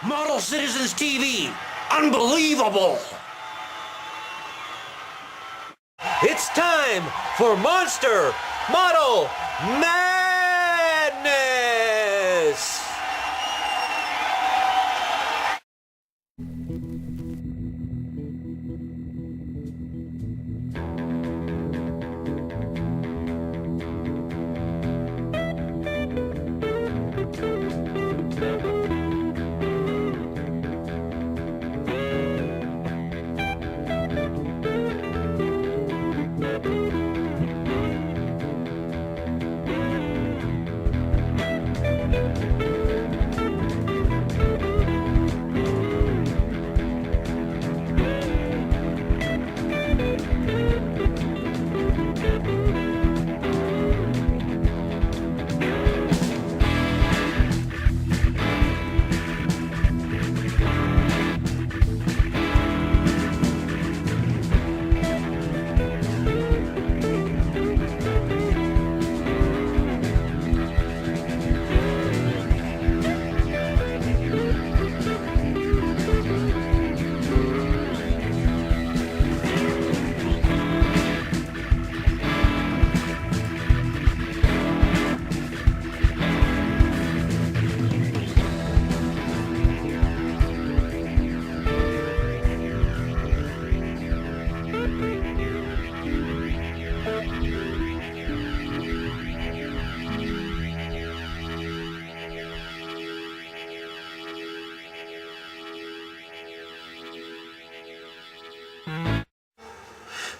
Model Citizens TV. Unbelievable. It's time for Monster Model Madness.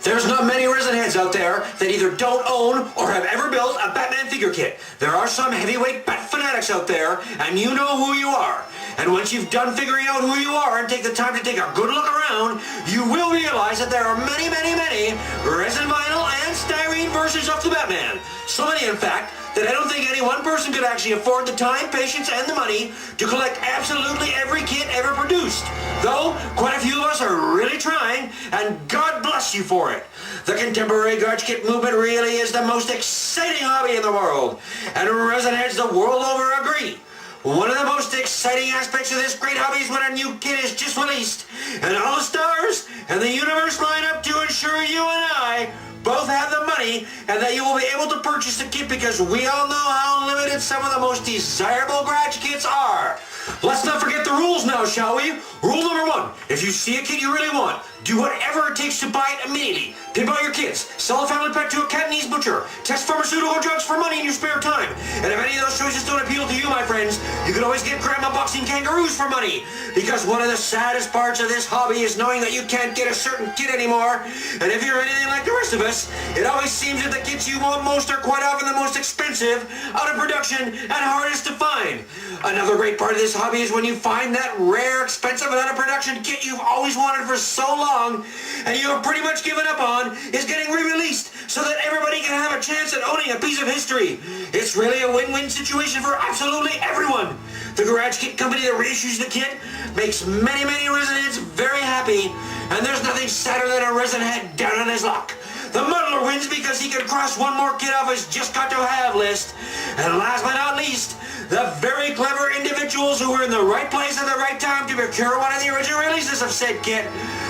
There's not many resin heads out there that either don't own or have ever built a Batman figure kit. There are some heavyweight Bat fanatics out there, and you know who you are. And once you've done figuring out who you are and take the time to take a good look around, you will realize that there are many, many, many resin vinyl and styrene versions of the Batman. So many, in fact, that I don't think any one person could actually afford the time, patience, and the money to collect absolutely every kit ever produced. Though, quite a few of us are really trying, and God bless you for it. The contemporary garage kit movement really is the most exciting hobby in the world, and resin heads the world over agree. One of the most exciting aspects of this great hobby is when a new kit is just released, and all the stars and the universe line up to ensure you and I both have the money and that you will be able to purchase the kit, because we all know how limited some of the most desirable garage kits are. Let's not forget the rules now, shall we? Rule number 1, if you see a kit you really want, do whatever it takes to buy it immediately. Pimp out your kids, sell a family pet to a Cantonese butcher, test pharmaceutical drugs for money in your spare time. And if any of those choices don't appeal to you, my friends, you can always get grandma boxing kangaroos for money. Because one of the saddest parts of this hobby is knowing that you can't get a certain kit anymore. And if you're anything like the rest of us, it always seems that the kits you want most are quite often the most expensive, out of production, and hardest to find. Another great part of this hobby is when you find that rare, expensive, and out of production kit you've always wanted for so long, and you have pretty much given up on, is getting re-released so that everybody can have a chance at owning a piece of history. It's really a win-win situation for absolutely everyone. The garage kit company that reissues the kit makes many, many resin heads very happy, and there's nothing sadder than a resin head down on his luck. The modeler wins because he can cross one more kit off his just got to have list. And last but not least, the very clever individuals who were in the right place at the right time to procure one of the original releases of said kit,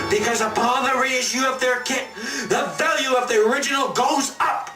because upon the reissue of their kit, the value of the original goes up.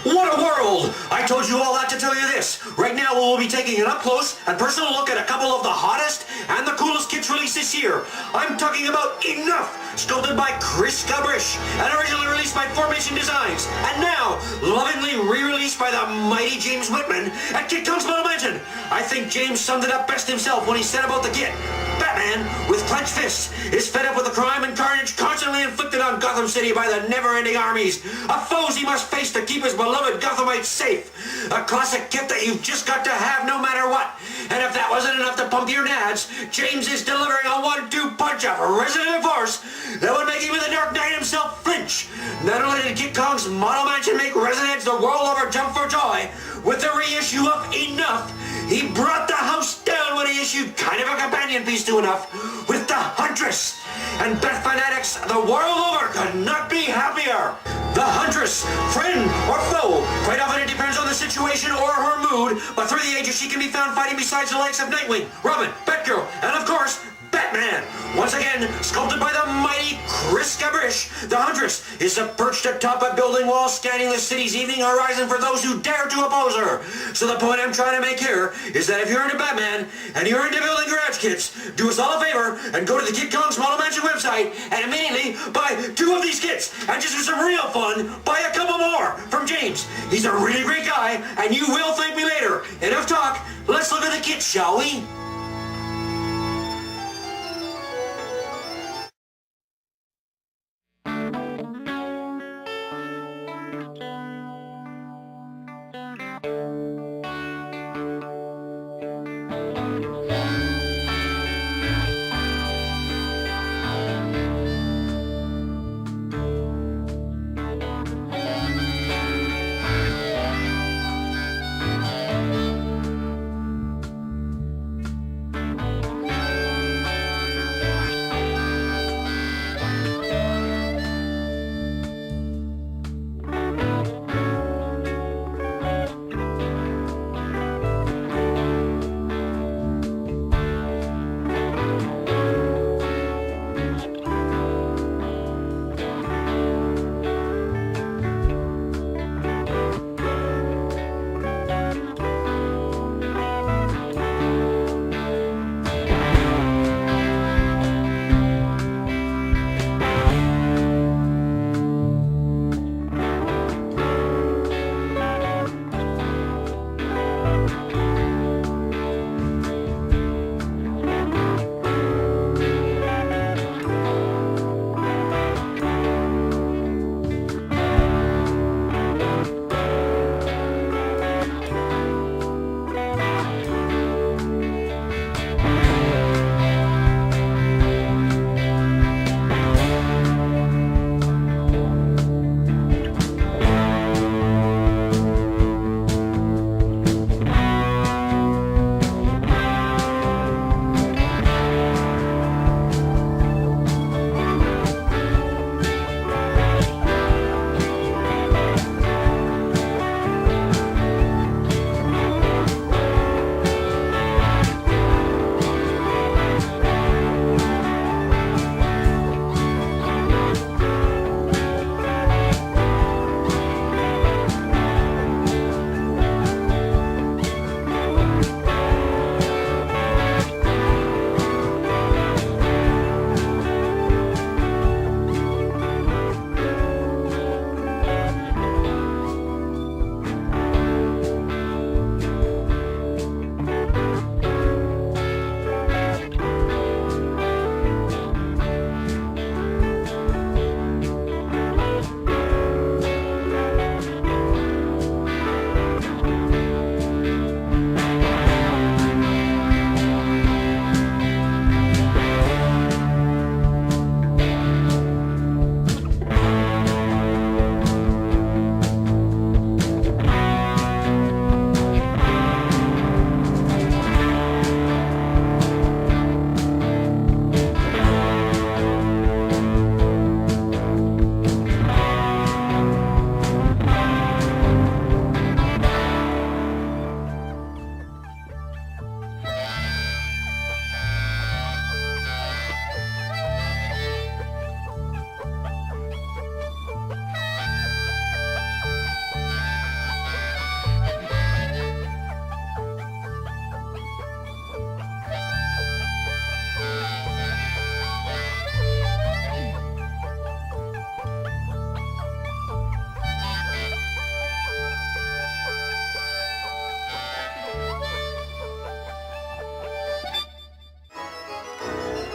What a world! I told you all that to tell you this. Right now we will be taking an up-close and personal look at a couple of the hottest and the coolest kits released this year. I'm talking about Enough, sculpted by Chris Gabrish and originally released by Formation Designs, and now lovingly re-released by the mighty James Whitman at Kit Kong's Monumental. I think James summed it up best himself when he said about the kit: Batman, with clenched fists, is fed up with the crime and carnage constantly inflicted on Gotham City by the never-ending armies of foes he must face to keep his beloved Gothamites safe. A classic kit that you've just got to have no matter what. And if that wasn't enough to pump your nads, James is delivering a 1-2 punch of resident force that would make even the Dark Knight himself flinch. Not only did Kit Kong's model mansion make resin heads the world over jump for joy with the reissue of Enough, he brought the house down when he wish you'd kind of a companion piece to enough with the Huntress. And Bat fanatics the world over could not be happier. The Huntress, friend or foe, quite often it depends on the situation or her mood, but through the ages she can be found fighting besides the likes of Nightwing, Robin, Batgirl, and of course, Batman. Once again, sculpted by the mighty Chris Gabrish, the Huntress is perched atop a building wall scanning the city's evening horizon for those who dare to oppose her. So the point I'm trying to make here is that if you're into Batman and you're into building garage kits, do us all a favor and go to the Kid Kong's Model Mansion website and immediately buy 2 of these kits, and just for some real fun, buy a couple more from James. He's a really great guy, and you will thank me later. Enough talk, let's look at the kits, shall we?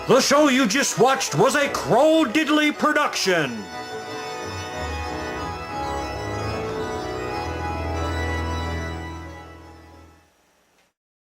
The show you just watched was a Crowdiddley production.